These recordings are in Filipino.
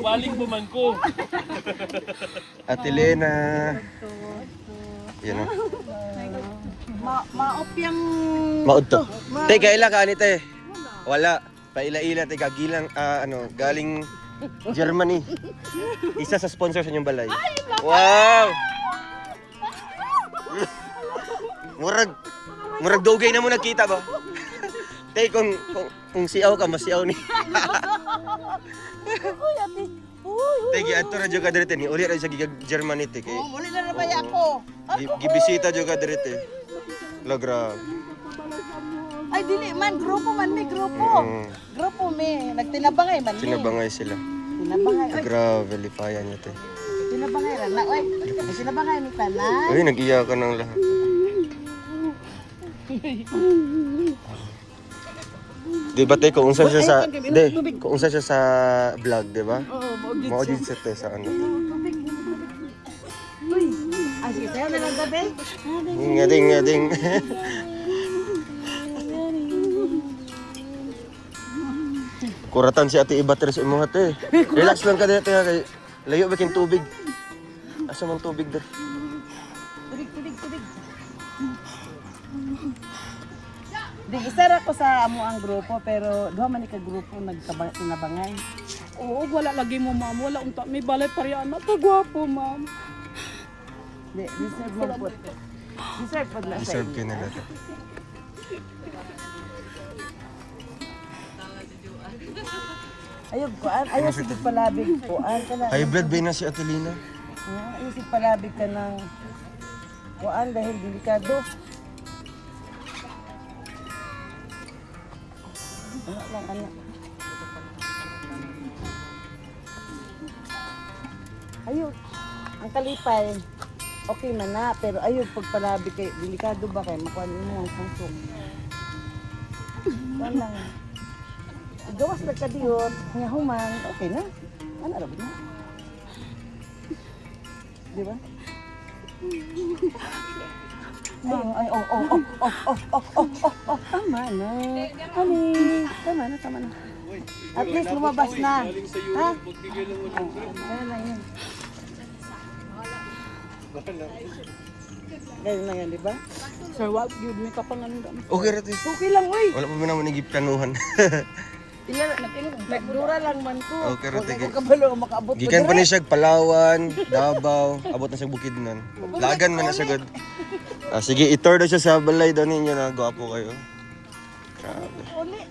Balik mo man ko. Ate Lena. Yan o. Maop yung... Maud to. Te, kaila ka ni te. Wala. Paila-ila te, gagilang, galing Germany. Isa sa sponsor sa inyong balay. Wow! Murag dogay na mo nagkita ba? Te, kung siaw ka, masiaw ni. Te, giadto na dyan ka dito ni. Uli na siya gigag Germany te. Muli na nabay ako. Gibisita dyan ka dito. Lagra. Ay, dili man. Grupo man, may grupo. Grupo, may. Nagtinabangay man, may. Sinabangay sila. Tinabangay. Ay, Grabe, lipayan niya te. tinabangay rin. Na, ay, tinabangay ni Panay. Ay, nag-iyakan ng lahat. Di ba te, kung unsa siya sa... kung unsa siya sa vlog, di ba? Oo, Maudit siya te sa ano. Uy, ay, sige, tayo na lang gabi. Ngading. Kuratan si ate ibater sa imuha te. Relax lang ka dito kay layo ba king tubig. Asa man tubig der? Tubig. Di, isa ra ko sa amo ang grupo, pero duha man ka grupo nagtinabangay. Oo, wala lagi mo, ma'am. Wala unta. May balay pariyan. Napagwapo, ma'am. Di, deserve mo po. Deserve po na sa Deserve inyo. ka nila te. Ayog ko, ayaw si palabig ko. High blood ba na si Ate Lina? Ayaw si palabig ka ng kuan dahil delikado. Ano lang, ano. Ayun, ang kalipay, okay man na, pero ayun, pagpalabig kayo, delikado ba kayo, makuha mo ang pusong. Kuan lang. Gawas na kadiyot, human, okay na. Ano araw na? Di ba? Ay, tama na. Tama na. At least lumabas na. Ha? Kaya lang yun. Ganyan na yan, di ba? Sir, what yun? May kapangandan. Okay ra te. Okay lang, uy. Wala pa man manigip kanuhan. Nagdura lang man ko. Okay, Rote, Huwag ko kabalo, makaabot ko Gikan pa dire. ni siya Palawan, Davao, abot na siya Bukidnon. Lagan man na siya god. Sige, i-tour daw siya sa balay daw ninyo na gwapo kayo. Grabe.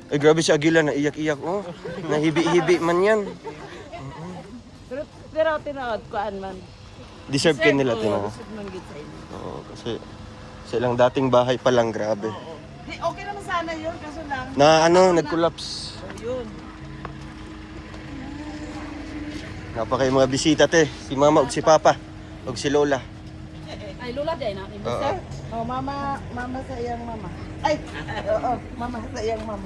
Ay, grabe si Agila, naiyak-iyak. Oh, nahibi-hibi man yan. Pero tinaod ko man. Deserve kin nila tinanong. Deserve man gid sa inyo. Oo, kasi silang dating bahay pa lang, grabe. Di, okay naman sana yun, kaso lang. Na ano, nag-collapse. Yun. Napakay mga bisita te, si Mama ug si Papa ug si Lola. Ay, Lola, day na. Oo. Oh, mama sa iyang mama. Ay, oo, mama sa iyang mama.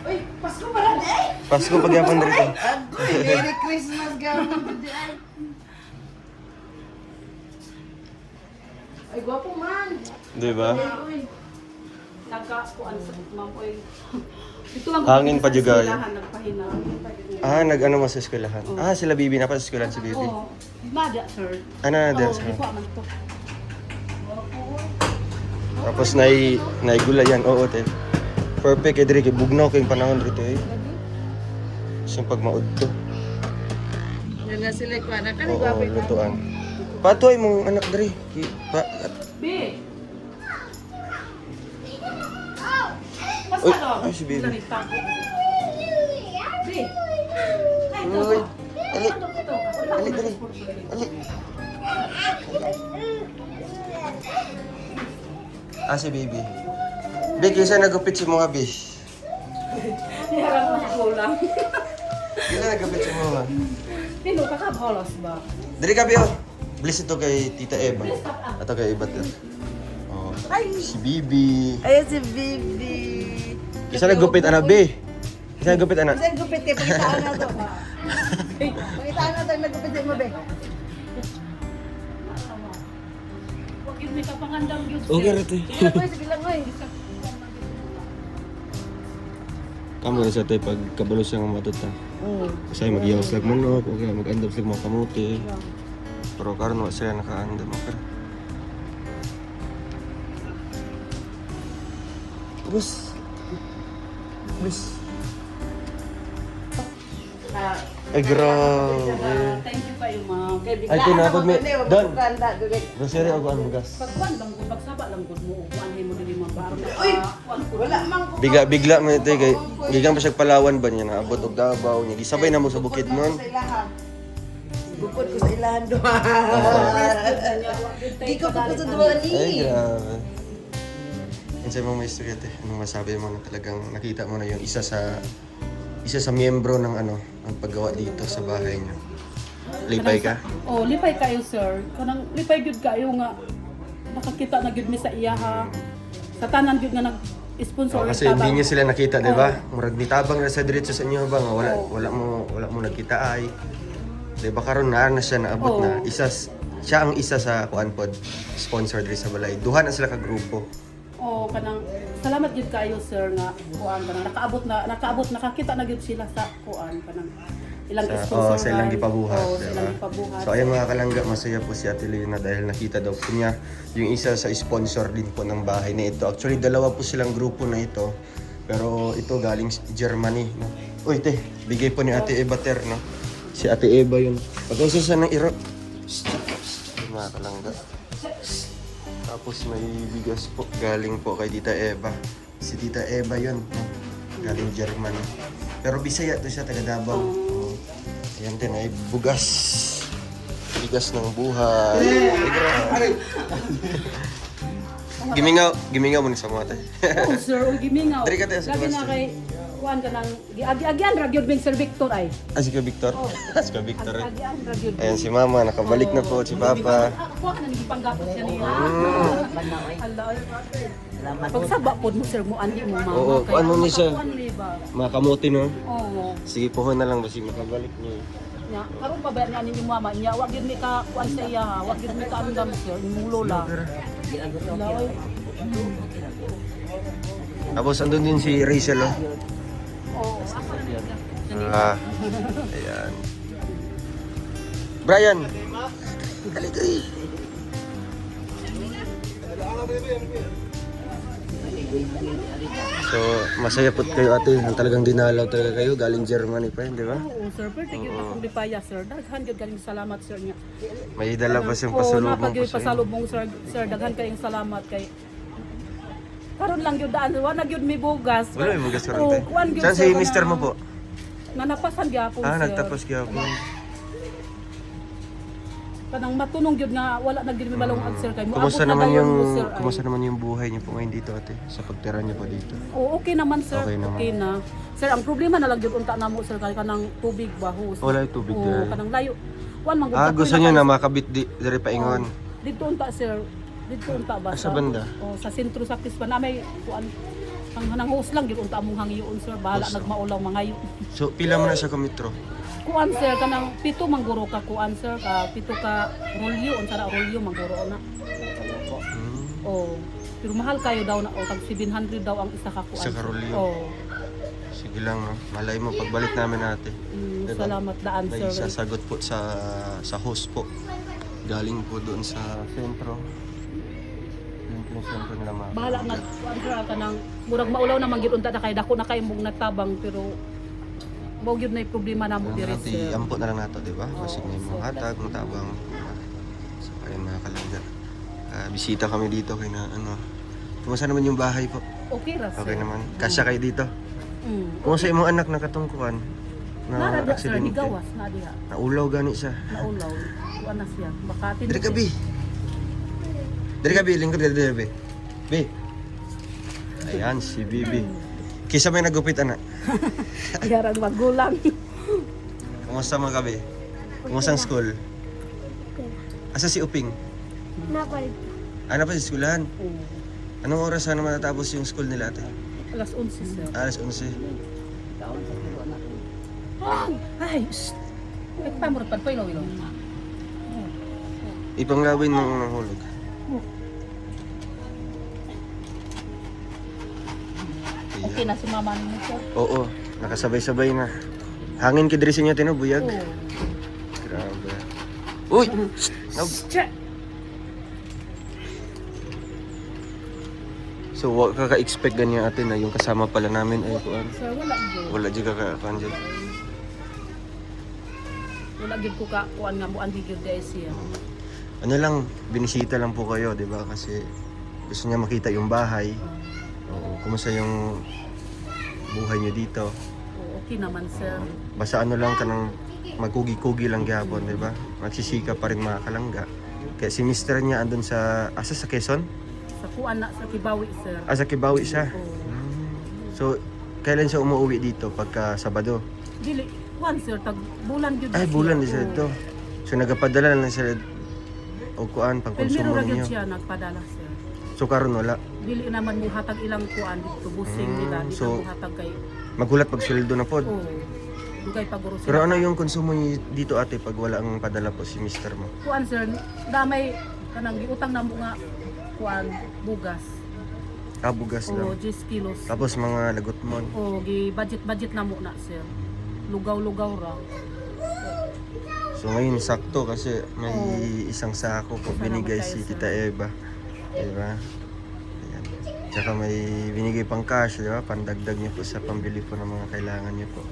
Uy, Pasko pa rin eh! Pasko pagyapon dito. Merry Christmas, gawin ko di ay. Ay, gwapo man. Di ba? Nagka-kuan sa ma'am ko. Ito lang. Hangin pa juga yun. Nagpahina. Nag-ano mo sa eskwelahan? Sila Bibi na pa sa eskwelahan si Bibi. Oo. Mada, sir. Ano na din Oo, sa? di ko man to. Tapos naigulayan, oo te. Perfect edri kay bugnaw kay panahon rito eh. Siyang pagmaud to. Yan na sila ko anak. Ano Oo, gwapo ito? lutuan. Patoy mong anak diri. Be. Uy, ay si Bibi. Be. Uy, ali. Ali diri. Ali. Si Bibi. Bi, kisa nagupit si mga bis. Harap na kulang. Kisa nagupit si mga. Pino ka ka bolos ba? Diri ka Bio. Bless ito kay Tita Eva. Ato kay Ibat. Oh, si Bibi. Ayun si Bibi. Kisa nagupit anak Bi. Kisa nagupit anak. Kasi gupit eh, pakitaan na to. Pakitaan na to, nagupit mo be. Huwag yun may kapangandang yun. Okay rito. Sige lang, oy. Kamo na sa tayo pag kabalo siya nga matuta. Kasi mag-iyawas lang manok, o kaya mag-andam sila mga kamuti. Pero karon wa sila naka-andam. Bus. Ay, grabe. Thank you kayo, ma'am. Ay, tinapag may... Don! Rosary, ako ang bugas. Pagkuhan lang gud, pagsaba lang gud mo, kuan mo dili mabaro. Wala mang Bigla mo ito, kay gigang pa siya Palawan ba niya, naabot og Davao niya. Gisabay na mo sa bukid nun. Bukod ko sa ilahan doon. Di ko bukod sa doon Ay, grabe. Yan sa mga maestro ate, anong masabi mo na talagang nakita mo na yung isa sa miyembro ng ang paggawa dito sa bahay niyo. Lipay ka? Oh, lipay kayo, sir. Kanang lipay gyud kayo nga nakakita na gyud mi sa iya ha. Sa tanan gyud nga nag-sponsor Kasi hindi niyo sila nakita, di ba? Murag nitabang na sa diretso sa inyo ba nga wala mo nagkita ay. Di ba karon na siya naabot na siya ang isa sa kuan pod sponsor diri sa balay. Duha na sila ka grupo. Oh, kanang salamat gyud kayo, sir, nga kuan kanang nakaabot nakakita na gyud sila sa kuan kanang ilang sponsor. Sa ilang gipabuhat, Oh, diba? sa ilang gipabuhat. So ayun mga kalangga, masaya po si Ate Lena dahil nakita daw po niya yung isa sa sponsor din po ng bahay na ito. Actually, dalawa po silang grupo na ito. Pero ito galing Germany, no? Uy, te, bigay po ni Ate Eva Ter, no? Si Ate Eva yun. Pag-uso sa ng iro. Ayun, mga kalangga. Tapos may bigas po galing po kay Tita Eva. Si Tita Eva yun, no? Galing Germany. Pero Bisaya to siya, taga Davao. Ayan din ay bugas. Bigas ng buhay. Ay, Gimingaw mo ni sa mga tayo. Oh, sir, ug gimingaw. Dari ka tayo sa Lagi na Sebastian. kay kuan kanang giagi-agian ra gyud Sir Victor ay. Si Ka Victor. Si Ka Victor. Agian ra gyud. Ayan si Mama, nakabalik na po si Papa. Ako na ni panggapos niya niya. Allah. Pagsaba pod mo sir mo andi mo mama. Oo, Kaya ano ni siya? makakuan ni ba? Mga kamote, no? Oo. Sige, puhon na lang basi makabalik niyo. Nya, karon pa ba ni ni mama niya wa gyud mi ka kuan sa iya, ha? Wa gyud mi ka andam sir, imong lola. Allah, oy. Tapos andun din si Rachel, oh. Oo, ako na niya. Ayan. Brian! Dali ko eh. So, masaya po kayo ate. Talagang dinalaw talaga kayo. Galing Germany pa yun, di ba? Oo, sir, pero tigil na kong lipaya, sir. Daghan gyud galing salamat sir niya. May dala pa siyang Oo, pasalubong napag po sa inyo. pasalubong sir, sir, daghan kayong salamat kay karon lang gyud daan, wa na gyud mi bugas. Wala may bugas karon, Oo, te. kuwan gyud, Saan sir, si mister mo po? Nanapasan gyapon sir. Nagtapos kaya po. Kanang matunong gyud nga wala na gyud mi malungag sir kay Kumusta moabot na naman dayon yung mo, sir, ay. kumusta naman yung buhay niyo po ngayon dito ate? Sa pagtira niyo po dito. Oo, okay naman sir. Okay naman. na. Sir, ang problema na lang gyud unta namo sir kay kanang tubig ba hose. Wala yung tubig Oo, dyan. kanang layo. Kuan man gyud Gusto niyo na makabit diri pa ingon. Dito unta sir. Dito unta ba Sa banda? Oh, sa sentro sa Kispan na may kuan ang hanang hose lang gyud unta among hangyoon sir. Bahala nagmaulaw mangayo. So pila mo na sa kilometro? Kuan sir kanang pito mangguro ka kuan sir ka pito ka rolyo unsa na rolyo mangguro na. Oh. Pero mahal kayo daw na tag 700 daw ang isa ka kuan. Isa ka rolyo. Oh. Sige lang, no? Malay mo, pagbalik namin ate. Diba? Salamat daan May sir. sasagot po sa host po. Galing po doon sa sentro. Yung sentro nila mga. Bahala na kuan sir kanang murag maulaw na manggid unta na kay dako na kay mong natabang pero mo gyud na yung problema namo diri sir. Ampo na lang nato, di ba? Basig na yung so, mga hatag, mga tabang. So, ayun mga kalangga. Bisita kami dito kay na ano. Kumusta naman yung bahay po? Okay ra sir. Okay naman. Kasya kayo dito? Kumusta imong anak na katungkuan? Nara Na sir aksidente? gigawas na diha. Naulaw gani siya. Naulaw. Kuan na siya. Makati. Dari ka, Bi. Dari ka, Bi. Lingkod ka, Bi. Bi. Ayan, si Bibi. Kisa may nagupit, anak. Yarang magulang. Kumusta mga kabi? Kumusta ang school? Asa si Uping? Napal. Ano pa sa skulahan? Anong oras na matatapos yung school nila ate? Alas 11 sir. Alas 11. Ay, shh. Ay, pamurot pa po ilaw. Ipanglawin ng hulog. Okay na si mama ninyo, sir. Oo, nakasabay-sabay na. Hangin kidri sa inyo tinubuyag. Oo. Grabe. Uy! Check. So, wa ka ka-expect ganyan ate na yung kasama pala namin ay kuan. Sir, wala gyud. Wala di ka ka-kuan dyan. Wala gyud ko ka kuan nga mo andi gyud dai siya. Ano lang, binisita lang po kayo, di ba? Kasi gusto niya makita yung bahay. Oo, kumusta yung buhay niyo dito. Oo, okay naman, sir. Basta ano lang kanang magkugi-kugi lang gyapon, di ba? Magsisika pa rin mga kalangga. Kaya si mister niya andun sa asa sa Quezon? Sa kuan na sa Kibawi, sir. Sa Kibawi siya. Oo. So, kailan siya umuwi dito pagka Sabado? Dili kuan, sir, tag bulan gyud. Ay, na bulan siya. di siya Oo. dito. So, nagapadala na sila o kuan pang Pero konsumo ra gyud ninyo. siya nagpadala, sir. So, karon wala. Dili naman mo hatag ilang kuan dito busing nila dito so- mo hatag kay. Magulat pag sweldo na pod. Oo. Dugay paguro sila. Pero ano yung konsumo niyo dito ate pag wala ang padala po si mister mo? kuan, sir, damay kanang giutang na mo nga kuan bugas. Bugas Oo, lang. 10 kilos. Tapos mga lagutmon. Oo, gi budget na mo na, sir. Lugaw-lugaw ra. So ngayon sakto kasi may isang sako po Salamat binigay kayo, si sir. Tita Eva. Diba? Ayan. Tsaka may binigay pang cash, diba? Pandagdag niyo po sa pambili po ng mga kailangan niyo po.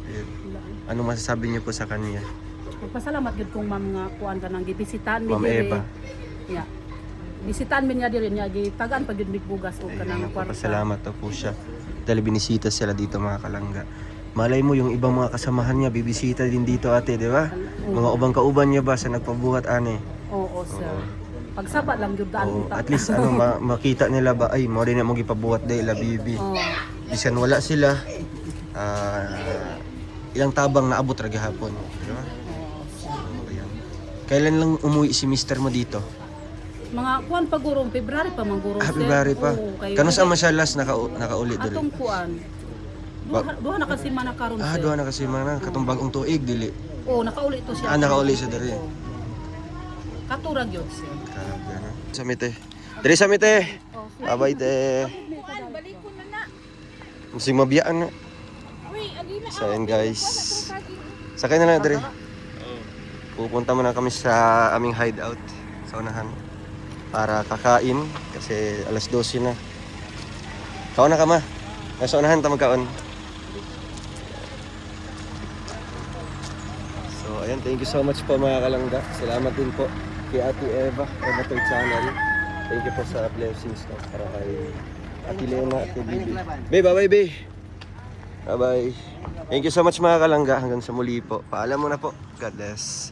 Ayun. Anong masasabi niyo po sa kanya? Magpasalamat gid kong ma'am nga kuan ka nang gibisitan mi Ma'am diri. Eva. Ya. Bisitan mi niya diri niya gitagan pag gid mig bugas o kanang Ayun, kwarta. papasalamat daw po siya. Dahil binisita sila dito mga kalangga. Malay mo yung ibang mga kasamahan niya bibisita din dito ate, di ba? Mga ubang kauban niya ba sa nagpabuhat ane? Oo, sir. Pagsaba lang gyud daan O, ta. at least ano makita nila ba ay mo rin na mo gipabuhat dai la bibi. Oo. Bisan wala sila ilang tabang naabot ra gihapon, di ba? So, ayan. Kailan lang umuwi si mister mo dito? Mga kuan pagurong February pa mangguro sir. February pa. Oo, kay- Kano sa masalas nakauli dili? atong kuan. Duha na kasi mana karon sir. Duha na kasi mana katong bagong tuig dili. Oo, nakauli to siya. Nakauli siya diri. Oo. Katura gyud sir. Grabe na. Samite. Diri samite. Bye-bye te. Musing mabiyaan na. So ayan guys. Sakay na lang diri. Pupunta muna kami sa aming hideout sa unahan para kakain kasi alas 12 na. Kaon na ka ma. Nasa unahan ta magkaon. So ayan, thank you so much po mga kalangga. Salamat din po kay Ate Eva, Eva Toy Channel. Thank you po sa blessings no, para kay Ate Lena at kay Bibi. Bye bye. Bye bye. Thank you so much mga kalangga. Hanggang sa muli po. Paalam muna po. God bless.